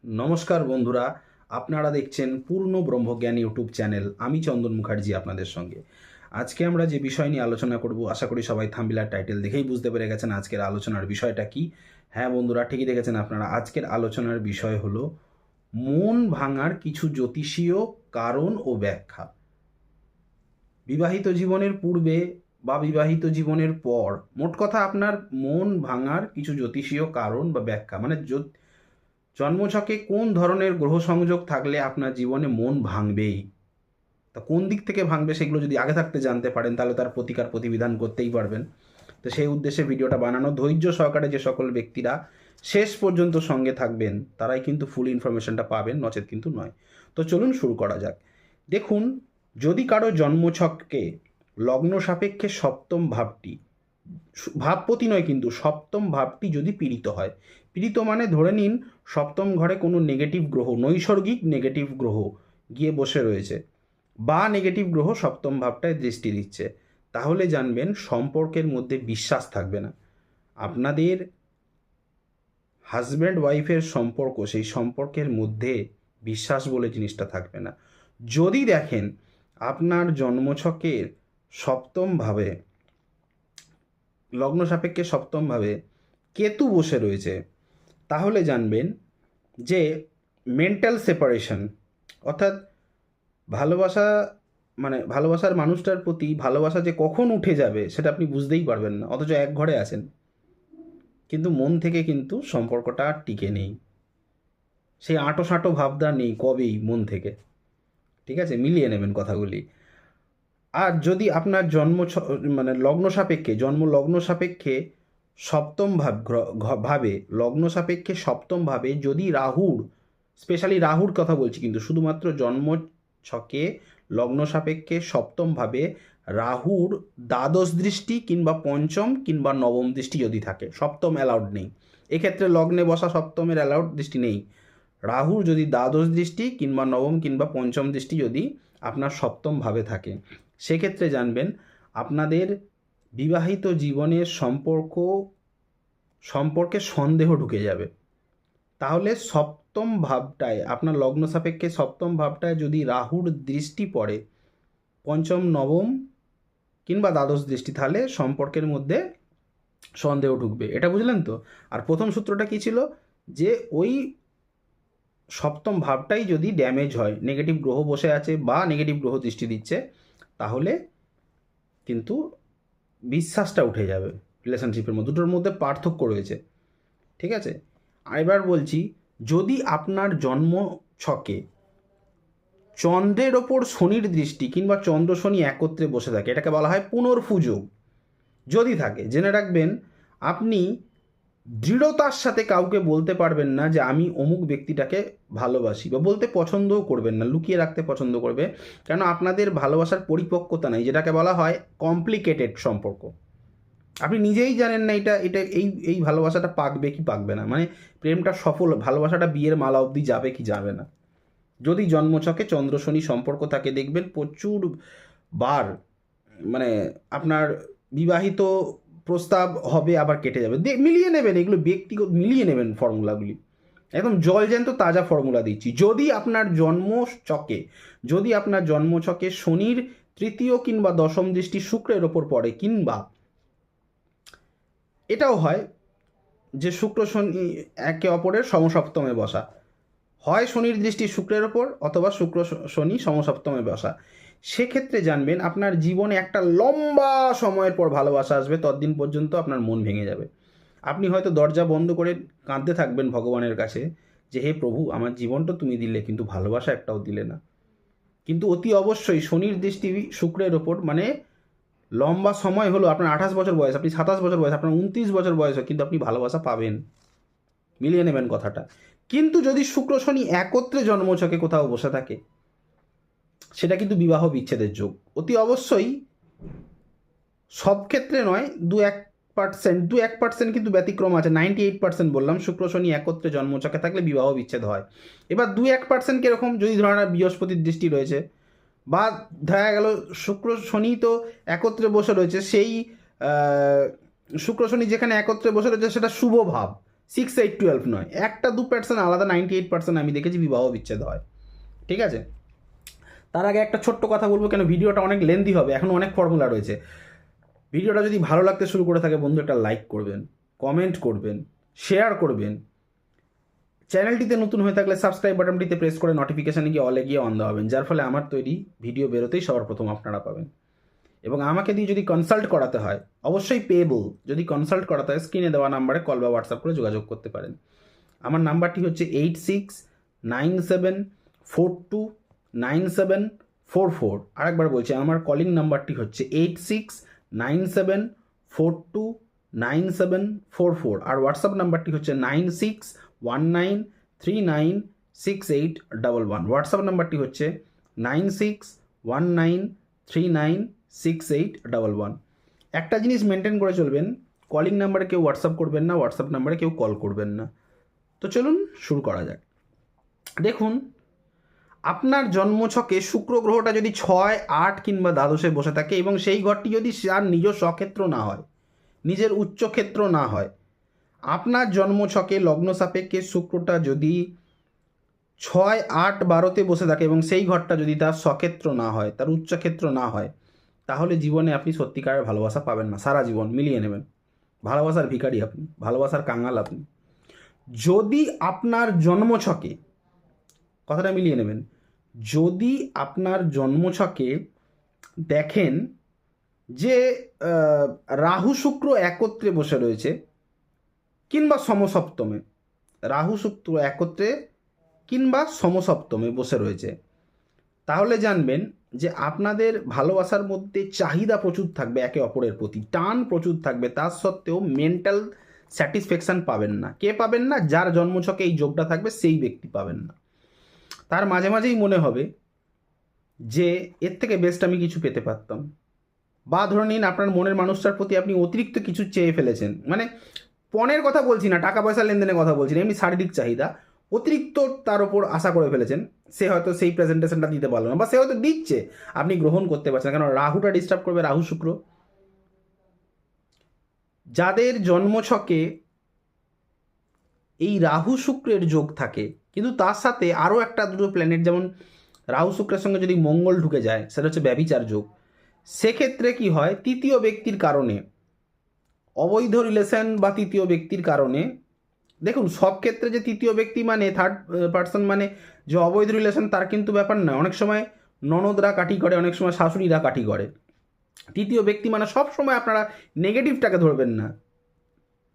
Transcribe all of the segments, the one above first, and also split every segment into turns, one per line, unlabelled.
নমস্কার বন্ধুরা, আপনারা দেখছেন পূর্ণ ব্রহ্মজ্ঞান ইউটিউব চ্যানেল। আমি চন্দন মুখার্জি আপনাদের সঙ্গে। আজকে আমরা যে বিষয় নিয়ে আলোচনা করব, আশা করি সবাই থাম্বনেল টাইটেল দেখেই বুঝতে পেরে গেছেন আজকের আলোচনার বিষয়টা কি। হ্যাঁ বন্ধুরা, ঠিকই দেখেছেন আপনারা। আজকের আলোচনার বিষয় হলো মন ভাঙার কিছু জ্যোতিষীয় কারণ ও ব্যাখ্যা। বিবাহিত জীবনের পূর্বে বা বিবাহিত জীবনের পর, মোট কথা আপনার মন ভাঙার কিছু জ্যোতিষীয় কারণ বা ব্যাখ্যা, মানে জন্মছকে কোন ধরনের গ্রহ সংযোগ থাকলে আপনার জীবনে মন ভাঙবেই। তা কোন দিক থেকে ভাঙবে সেগুলো যদি আগে থাকতে জানতে পারেন তাহলে তার প্রতিকার প্রতিবিধান করতেই পারবেন। তো সেই উদ্দেশ্যে ভিডিওটা বানানো। ধৈর্য সহকারে যে সকল ব্যক্তিরা শেষ পর্যন্ত সঙ্গে থাকবেন তারাই কিন্তু ফুল ইনফরমেশনটা পাবেন, নচেত কিন্তু নয়। তো চলুন শুরু করা যাক। দেখুন, যদি কারো জন্মছককে লগ্ন সাপেক্ষে সপ্তম ভাবটি, ভাবপতি নয় কিন্তু সপ্তম ভাবটি যদি পীড়িত হয়, পীড়িত মানে ধরে নিন সপ্তম ঘরে কোনো নেগেটিভ গ্রহ, নৈসর্গিক নেগেটিভ গ্রহ গিয়ে বসে রয়েছে বা নেগেটিভ গ্রহ সপ্তম ভাবটায় দৃষ্টি দিচ্ছে, তাহলে জানবেন সম্পর্কের মধ্যে বিশ্বাস থাকবে না। আপনাদের হাজব্যান্ড ওয়াইফের সম্পর্ক, সেই সম্পর্কের মধ্যে বিশ্বাস বলে জিনিসটা থাকবে না। যদি দেখেন আপনার জন্মছকের সপ্তমভাবে, লগ্ন সাপেক্ষে সপ্তমভাবে কেতু বসে রয়েছে, তাহলে জানবেন যে মেন্টাল সেপারেশন, অর্থাৎ ভালোবাসা, মানে ভালোবাসার মানুষটার প্রতি ভালোবাসা যে কখন উঠে যাবে সেটা আপনি বুঝতেই পারবেন না, অথচ এক ঘরে আছেন, কিন্তু মন থেকে কিন্তু সম্পর্কটা আর টিকে নেই। সেই আঁটো সাঁটো ভাবনা নেই কবেই মন থেকে। ঠিক আছে, মিলিয়ে নেবেন কথাগুলি। আর যদি আপনার মানে লগ্ন সাপেক্ষে, জন্ম লগ্ন সাপেক্ষে সপ্তম ভাবে, লগ্ন সাপেক্ষে সপ্তম ভাবে যদি রাহুর, স্পেশালি রাহুর কথা বলছি, কিন্তু শুধুমাত্র জন্ম ছকে লগ্ন সাপেক্ষে সপ্তম ভাবে রাহুর দ্বাদশ দৃষ্টি কিংবা পঞ্চম কিংবা নবম দৃষ্টি যদি থাকে, সপ্তম অ্যালাউড নেই এক্ষেত্রে, লগ্নে বসা সপ্তমের অ্যালাউড দৃষ্টি নেই। রাহুর যদি দ্বাদশ দৃষ্টি কিংবা নবম কিংবা পঞ্চম দৃষ্টি যদি আপনার সপ্তম ভাবে থাকে, সেক্ষেত্রে জানবেন আপনাদের বিবাহিত জীবনের সম্পর্কে সন্দেহ ঢুকে যাবে। তাহলে সপ্তম ভাবটায়, আপনার লগ্ন সাপেক্ষে সপ্তম ভাবটায় যদি রাহুর দৃষ্টি পড়ে, পঞ্চম নবম কিংবা দ্বাদশ দৃষ্টি, তাহলে সম্পর্কের মধ্যে সন্দেহ ঢুকবে। এটা বুঝলেন তো? আর প্রথম সূত্রটা কি ছিল, যে ওই সপ্তম ভাবটাই যদি ড্যামেজ হয়, নেগেটিভ গ্রহ বসে আছে বা নেগেটিভ গ্রহ দৃষ্টি দিচ্ছে, তাহলে কিন্তু বিশ্বাসটা উঠে যাবে রিলেশনশিপের মধ্যে। দুটোর মধ্যে পার্থক্য রয়েছে। ঠিক আছে, আর এবার বলছি, যদি আপনার জন্ম ছকে চন্দ্রের ওপর শনির দৃষ্টি কিংবা চন্দ্র শনি একত্রে বসে থাকে, এটাকে বলা হয় পুনর্ফুযোগ যদি থাকে, জেনে রাখবেন আপনি দৃঢ়তার সাথে কাউকে বলতে পারবেন না যে আমি অমুক ব্যক্তিটাকে ভালোবাসি, বা বলতে পছন্দও করবেন না, লুকিয়ে রাখতে পছন্দ করবে। কেন? আপনাদের ভালোবাসার পরিপক্কতা নেই, যেটাকে বলা হয় কমপ্লিকেটেড সম্পর্ক। আপনি নিজেই জানেন না এটা এটা এই এই ভালোবাসাটা পাকবে কি পাকবে না, মানে প্রেমটা সফল, ভালোবাসাটা বিয়ের মালা অবধি যাবে কি যাবে না। যদি জন্মছকে চন্দ্র শনি সম্পর্ক থাকে, দেখবেন প্রচুর বার, মানে আপনার বিবাহিত প্রস্তাব হবে আবার কেটে যাবে। মিলিয়ে নেবেন, এগুলো ব্যক্তিগত, মিলিয়ে নেবেন ফর্মুলাগুলি, একদম জলজ্যান্ত তাজা ফর্মুলা দিচ্ছি। যদি আপনার জন্মছকে শনির তৃতীয় কিংবা দশম দৃষ্টি শুক্রের ওপর পড়ে, কিংবা এটাও হয় যে শুক্র শনি একে অপরের সমসপ্তমে বসা, হয় শনির দৃষ্টি শুক্রের ওপর অথবা শুক্র শনি সমসপ্তমে বসা, সেক্ষেত্রে জানবেন আপনার জীবনে একটা লম্বা সময়ের পর ভালোবাসা আসবে, ততদিন পর্যন্ত আপনার মন ভেঙে যাবে। আপনি হয়তো দরজা বন্ধ করে কাঁদতে থাকবেন ভগবানের কাছে যে হে প্রভু, আমার জীবনটা তুমি দিলে কিন্তু ভালোবাসা একটাও দিলে না। কিন্তু অতি অবশ্যই শনির দৃষ্টি শুক্রের ওপর, মানে লম্বা সময় হলো, আপনার 28 বছর বয়স, আপনি 27 বছর বয়স, আপনার 29 বছর বয়স, কিন্তু আপনি ভালোবাসা পাবেন, মিলিয়ে নেবেন কথাটা। কিন্তু যদি শুক্র শনি একত্রে জন্মছকে কোথাও বসে থাকে, সেটা কিন্তু বিবাহ বিচ্ছেদের যোগ। অতি অবশ্যই সব ক্ষেত্রে নয়, 2-1% কিন্তু ব্যতিক্রম আছে, 98% বললাম শুক্র শনি একত্রে জন্মছকে থাকলে বিবাহ বিচ্ছেদ হয়। এবার 2-1% কীরকম, যদি ধরেন বৃহস্পতির দৃষ্টি রয়েছে, বা দেখা গেল শুক্র শনি তো একত্রে বসে রয়েছে, সেই শুক্র শনি যেখানে একত্রে বসে রয়েছে সেটা শুভ ভাব, 6, 8, 12 নয়, 1-2% আলাদা 98% আমি দেখেছি বিবাহ বিচ্ছেদ হয়। ঠিক আছে, তার আগে একটা ছোট্ট কথা বলবো, কেন ভিডিওটা অনেক লেন্দি হবে, এখন অনেক ফর্মুলা রয়েছে। ভিডিওটা যদি ভালো লাগতে শুরু করে থাকে বন্ধু, একটা লাইক করবেন, কমেন্ট করবেন, শেয়ার করবেন। চ্যানেলটিতে নতুন হয়ে থাকলে সাবস্ক্রাইব বাটনটিতে প্রেস করে নোটিফিকেশানে গিয়ে অলে গিয়ে অন দেওয়াবেন, যার ফলে আমার তৈরি ভিডিও বেরোতেই সবার প্রথম আপনারা পাবেন। এবং আমাকে দিয়ে যদি কনসাল্ট করাতে হয়, অবশ্যই পেয়েবল, যদি কনসাল্ট করাতে হয় স্ক্রিনে দেওয়া নাম্বারে কল বা হোয়াটসঅ্যাপ করে যোগাযোগ করতে পারেন। আমার নাম্বারটি হচ্ছে 8697429744। আরেকবার বলছি, আমার কলিং নাম্বারটি হচ্ছে 8697429744, আর হোয়াটসঅ্যাপ নাম্বারটি হচ্ছে 9619396811। হোয়াটসঅ্যাপ নাম্বারটি হচ্ছে 9619396811। একটা জিনিস মেনটেন করে চলবেন, কলিং নাম্বারে কেউ হোয়াটসঅ্যাপ করবেন না, হোয়াটসঅ্যাপ নাম্বারে কেউ কল করবেন না। তো চলুন শুরু করা যাক। দেখুন, আপনার জন্মছকে শুক্র গ্রহটা যদি 6, 8 কিংবা দ্বাদশে বসে থাকে এবং সেই ঘরটি যদি তার নিজ স্বক্ষেত্র না হয়, নিজের উচ্চক্ষেত্র না হয়, আপনার জন্মছকে লগ্ন সাপেক্ষে শুক্রটা যদি 6, 8, 12তে বসে থাকে এবং সেই ঘরটা যদি তার স্বক্ষেত্র না হয়, তার উচ্চক্ষেত্র না হয়, তাহলে জীবনে আপনি সত্যিকারের ভালোবাসা পাবেন না। সারা জীবন মিলিয়ে নেবেন, ভালোবাসার ভিখারি আপনি, ভালোবাসার কাঙাল আপনি। যদি আপনার জন্মছকে, কথাটা মিলিয়ে নেবেন, যদি আপনার জন্মছকে দেখেন যে রাহু শুক্র একত্রে বসে রয়েছে কিংবা সমসপ্তমে, রাহু শুক্র একত্রে কিংবা সমসপ্তমে বসে রয়েছে, তাহলে জানবেন যে আপনাদের ভালোবাসার মধ্যে চাহিদা প্রচুর থাকবে, একে অপরের প্রতি টান প্রচুর থাকবে, তার সত্ত্বেও মেন্টাল স্যাটিসফ্যাকশান পাবেন না। কে পাবেন না? যার জন্মছকে এই যোগটা থাকবে সেই ব্যক্তি পাবেন না। তার মাঝে মাঝেই মনে হবে যে এর থেকে বেস্ট আমি কিছু পেতে পারতাম। বা ধরে নিন আপনার মনের মানুষটার প্রতি আপনি অতিরিক্ত কিছু চেয়ে ফেলেছেন, মানে পণের কথা বলছি না, টাকা পয়সা লেনদেনের কথা বলছি না, এমনি শারীরিক চাহিদা অতিরিক্ত তার ওপর আশা করে ফেলেছেন। সে হয়তো সেই প্রেজেন্টেশনটা দিতে পারলো না, বা সে হয়তো দিচ্ছে, আপনি গ্রহণ করতে পারছেন, কারণ রাহুটা ডিস্টার্ব করবে, রাহু শুক্র। যাদের জন্মছকে এই রাহু শুক্রের যোগ থাকে, কিন্তু তার সাথে আরও একটা দুটো প্ল্যানেট, যেমন রাহু শুক্রের সঙ্গে যদি মঙ্গল ঢুকে যায়, সেটা হচ্ছে ব্যভিচার যোগ। সেক্ষেত্রে কি হয়, তৃতীয় ব্যক্তির কারণে, অবৈধ রিলেশন বা তৃতীয় ব্যক্তির কারণে, দেখুন সব ক্ষেত্রে যে তৃতীয় ব্যক্তি মানে থার্ড পার্সন মানে যে অবৈধ রিলেশন, তার কিন্তু ব্যাপার না। অনেক সময় ননদরা কাঠি করে, অনেক সময় শাশুড়িরা কাঠি করে। তৃতীয় ব্যক্তি মানে সব সময় আপনারা নেগেটিভটাকে ধরবেন না,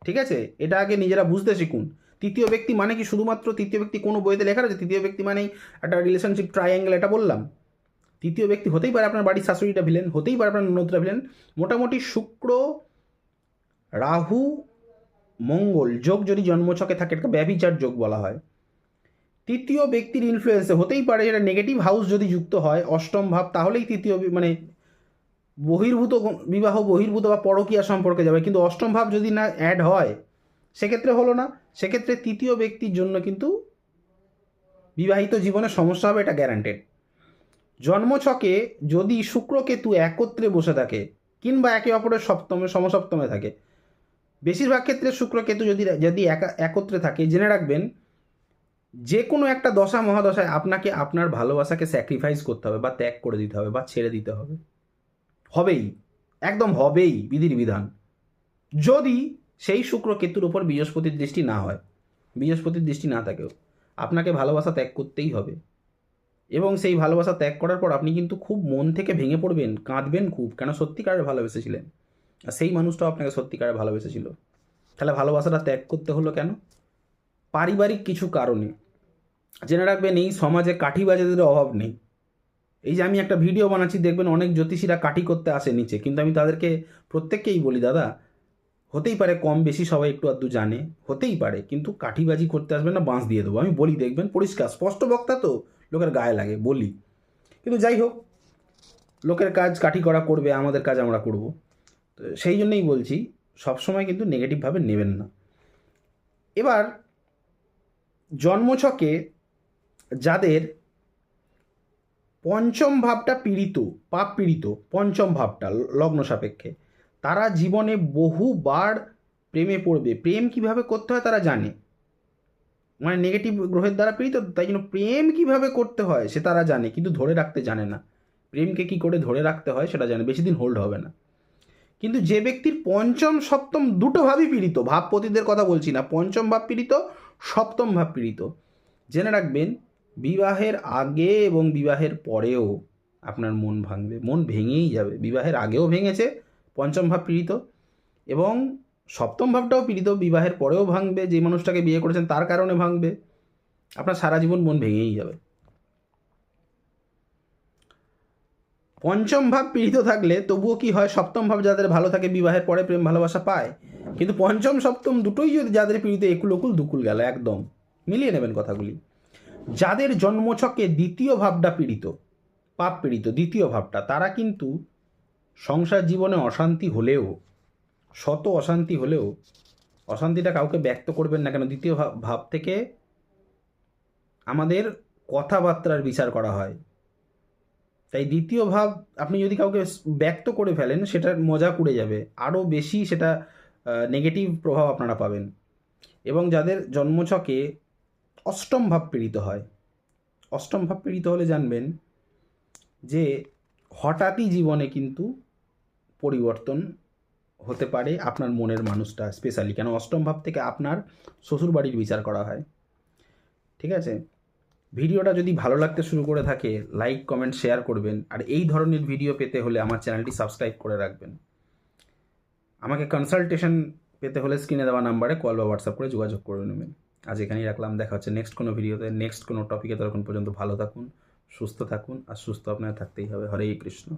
ঠিক আছে? এটা আগে নিজেরা বুঝতে শিখুন। তৃতীয় ব্যক্তি মানে কি শুধুমাত্র তৃতীয় ব্যক্তি কোনো বইতে লেখা রয়েছে তৃতীয় ব্যক্তি মানেই একটা রিলেশনশিপ ট্রায়াঙ্গেল, এটা বললাম? তৃতীয় ব্যক্তি হতেই পারে আপনার বাড়ির শাশুড়িটা ভিলেন, হতেই পারে আপনার ননদরা ভিলেন। মোটামুটি শুক্র রাহু মঙ্গল যোগ যদি জন্মছকে থাকে, এটা ব্যভিচার যোগ বলা হয়। তৃতীয় ব্যক্তির ইনফ্লুয়েন্সে হতেই পারে, এটা নেগেটিভ হাউস যদি যুক্ত হয়, অষ্টম ভাব, তাহলেই তৃতীয় মানে বহির্ভূত বিবাহ, বহির্ভূত বা পরকীয়া সম্পর্কে যাবে। কিন্তু অষ্টম ভাব যদি না অ্যাড হয়, সেক্ষেত্রে হলো না। সেক্ষেত্রে তৃতীয় ব্যক্তির জন্য কিন্তু বিবাহিত জীবনে সমস্যা হবে, এটা গ্যারান্টেড। জন্মছকে যদি শুক্র কেতু একত্রে বসে থাকে কিংবা একে অপরের সপ্তমে সমসপ্তমে থাকে, বেশিরভাগ ক্ষেত্রে শুক্র কেতু যদি যদি একত্রে থাকে, জেনে রাখবেন যে কোনো একটা দশা মহাদশায় আপনাকে আপনার ভালোবাসাকে স্যাক্রিফাইস করতে হবে, বা ত্যাগ করে দিতে হবে, বা ছেড়ে দিতে হবে। হবেই, একদম হবেই, বিধির বিধান। যদি সেই শুক্র কেতুর উপর বৃহস্পতির দৃষ্টি না হয়, বৃহস্পতির দৃষ্টি না থাকেও, আপনাকে ভালোবাসা ত্যাগ করতেই হবে। এবং সেই ভালোবাসা ত্যাগ করার পর আপনি কিন্তু খুব মন থেকে ভেঙে পড়বেন, কাঁদবেন খুব, কেন সত্যিকারের ভালোবেসেছিলেন, আর সেই মানুষটাও আপনাকে সত্যিকারের ভালোবেসেছিল। তাহলে ভালোবাসাটা ত্যাগ করতে হলো কেন? পারিবারিক কিছু কারণে। জেনে রাখবেন, এই সমাজে কাঠিবাজেদের অভাব নেই। এই যে আমি একটা ভিডিও বানাচ্ছি, দেখবেন অনেক জ্যোতিষীরা কাঠি করতে আসে নিচে, কিন্তু আমি তাদেরকে প্রত্যেককেই বলি, দাদা হতেই পারে কম বেশি সবাই একটু আধটু জানে, হতেই পারে, কিন্তু কাঠিবাজি করতে আসবেন না, বাঁশ দিয়ে দেবো। আমি বলি, দেখবেন পরিষ্কার স্পষ্ট বক্তা তো, লোকের গায়ে লাগে, বলি। কিন্তু যাই হোক, লোকের কাজ কাঠি করা করবে, আমাদের কাজ আমরা করব। তো সেই জন্যই বলছি, সবসময় কিন্তু নেগেটিভভাবে নেবেন না। এবার জন্মছকে যাদের পঞ্চম ভাবটা পীড়িত, পাপ পীড়িত, পঞ্চম ভাবটা লগ্ন সাপেক্ষে, তারা জীবনে বহুবার প্রেমে পড়বে। প্রেম কিভাবে করতে হয় তারা জানে, মানে নেগেটিভ গ্রহের দ্বারা পীড়িত, তাই জন্য প্রেম কিভাবে করতে হয় সে তারা জানে, কিন্তু ধরে রাখতে জানে না। প্রেমকে কি করে ধরে রাখতে হয় সেটা জানে, বেশি দিন হোল্ড হবে না। কিন্তু যে ব্যক্তির পঞ্চম সপ্তম দুটো ভাবই পীড়িত, ভাবপতিদের কথা বলছি না, পঞ্চম ভাব পীড়িত, সপ্তম ভাব পীড়িত, জেনে রাখবেন বিবাহের আগে এবং বিবাহের পরেও আপনার মন ভাঙবে, মন ভেঙেই যাবে। বিবাহের আগেও ভেঙেছে, পঞ্চম ভাব পীড়িত, এবং সপ্তম ভাবটাও পীড়িত, বিবাহের পরেও ভাঙবে, যে মানুষটাকে বিয়ে করেছেন তার কারণে ভাঙবে, আপনার সারা জীবন মন ভেঙেই যাবে। পঞ্চম ভাব পীড়িত থাকলে তবুও কি হয়, সপ্তম ভাব যাদের ভালো থাকে বিবাহের পরে প্রেম ভালোবাসা পায়, কিন্তু পঞ্চম সপ্তম দুটোই যদি যাদের পীড়িত, একুল ওকুল দুকুল গেল, একদম মিলিয়ে নেবেন কথাগুলি। যাদের জন্মছকে দ্বিতীয় ভাবটা পীড়িত, পাপ পীড়িত দ্বিতীয় ভাবটা, তারা কিন্তু সংসার জীবনে অশান্তি হলেও, শত অশান্তি হলেও, অশান্তিটা কাউকে ব্যক্ত করবেন না কেন, দ্বিতীয় ভাব থেকে আমাদের কথাবার্তার বিচার করা হয়। তাই দ্বিতীয় ভাব আপনি যদি কাউকে ব্যক্ত করে ফেলেন, সেটার মজা উড়ে যাবে, আরও বেশি সেটা নেগেটিভ প্রভাব আপনারা পাবেন। এবং যাদের জন্মছকে অষ্টম ভাব পীড়িত হয়, অষ্টম ভাব পীড়িত হলে জানবেন যে হঠাৎই জীবনে কিন্তু পরিবর্তন হতে পারে আপনার মনের মানুষটা, স্পেশালি কেন অষ্টম ভাব থেকে আপনার শ্বশুরবাড়ির বিচার করা হয়। ঠিক আছে, ভিডিওটা যদি ভালো লাগতে শুরু করে থাকে, লাইক কমেন্ট শেয়ার করবেন, আর এই ধরনের ভিডিও পেতে হলে আমার চ্যানেলটি সাবস্ক্রাইব করে রাখবেন। আমাকে কনসালটেশন পেতে হলে স্ক্রিনে দেওয়া নাম্বারে কল বা হোয়াটসঅ্যাপ করে যোগাযোগ করে নেবেন। আজ এখানেই রাখলাম, দেখা হচ্ছে নেক্সট কোনো ভিডিওতে, নেক্সট কোনো টপিকে। ততক্ষণ পর্যন্ত ভালো থাকুন, সুস্থ থাকুন, আর সুস্থ আপনার থাকতেই হবে। হরে কৃষ্ণ।